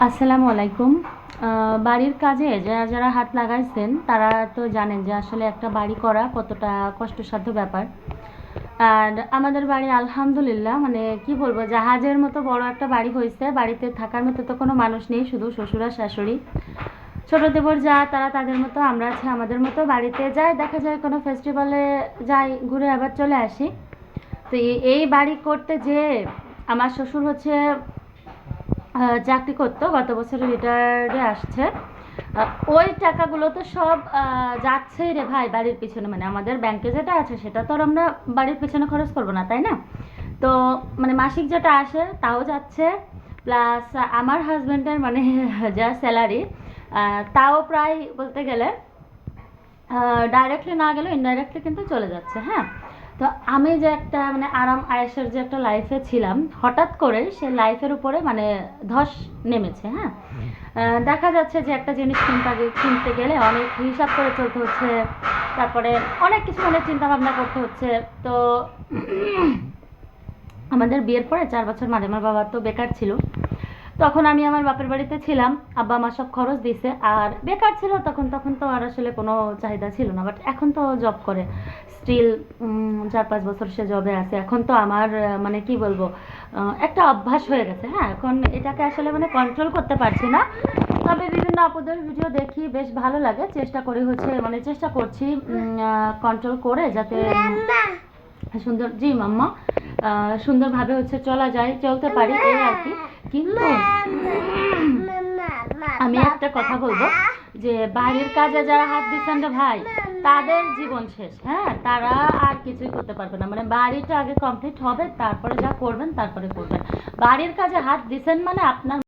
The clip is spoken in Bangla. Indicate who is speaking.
Speaker 1: আসসালামু আলাইকুম। বাড়ির কাজে যারা যারা হাত লাগাইছেন তারা তো জানেন যে আসলে একটা বাড়ি করা কতটা কষ্টসাধ্য ব্যাপার। আর আমাদের বাড়ি আলহামদুলিল্লাহ মানে কি বলবো, জাহাজের মতো বড় একটা বাড়ি হয়েছে। বাড়িতে থাকার মতো তো কোনো মানুষ নেই, শুধু শ্বশুর আর শাশুড়ি, ছোটো দেবর যা তারা তাদের মতো, আমরা আছি আমাদের মতো। বাড়িতে যাই, দেখা যায় কোনো ফেস্টিভ্যালে যাই, ঘুরে আবার চলে আসি। তো এই বাড়ি করতে যে আমার শ্বশুর হচ্ছে চাকরি করতো, গত বছর রিটায়ার্ডে আসছে। ওই টাকাগুলো তো সব যাচ্ছেই রে ভাই বাড়ির পিছনে। মানে আমাদের ব্যাংকে যেটা আছে সেটা তো আর আমরা বাড়ির পিছনে খরচ করবো না, তাই না? তো মানে মাসিক যেটা আসে তাও যাচ্ছে, প্লাস আমার হাজব্যান্ডের মানে যা স্যালারি তাও প্রায় বলতে গেলে ডাইরেক্টলি না গেলেও ইনডাইরেক্টলি কিন্তু চলে যাচ্ছে। হ্যাঁ, তো আমি যে একটা মানে আরাম আয়েশের যে একটা লাইফে ছিলাম, হঠাৎ করে সে লাইফের উপরে মানে ধস নেমেছে। হ্যাঁ, দেখা যাচ্ছে যে একটা জিনিস কিনতে গেলে অনেক হিসাব করে চলতে হচ্ছে, তারপরে অনেক কিছু অনেক চিন্তা ভাবনা করতে হচ্ছে। তো আমাদের বিয়ের পরে 4 বছর মানে আমার বাবা তো বেকার ছিল, তখন আমি আমার বাপের বাড়িতে ছিলাম। আব্বা মা সব খরচ দিছে, আর বেকার ছিল তখন। তখন তো আর আসলে কোনো চাহিদা ছিল না, বাট এখন তো জব করে স্টিল 4-5 বছর সে জবে আছে। এখন তো আমার মানে কি বলবো, একটা অভ্যাস হয়ে গেছে। হ্যাঁ, এখন এটাকে আসলে মানে কন্ট্রোল করতে পারছি না। তবে বিভিন্ন আপুদের ভিডিও দেখি, বেশ ভালো লাগে। চেষ্টা করি হচ্ছে মানে চেষ্টা করছি কন্ট্রোল করে যাতে সুন্দর, জি মাম্মা, সুন্দরভাবে হচ্ছে চলা যায়, চলতে পারি এই আর কি। কিন্তু আমি একটা কথা বলবো যে বাড়ির কাজে যারা হাত দিচ্ছেন রে ভাই, তাদের জীবন শেষ। হ্যাঁ, তারা আর কিছুই করতে পারবে না। মানে বাড়িটা আগে কমপ্লিট হবে, তারপরে যা করবেন তারপরে করবেন। বাড়ির কাজে হাত দিচ্ছেন মানে আপনার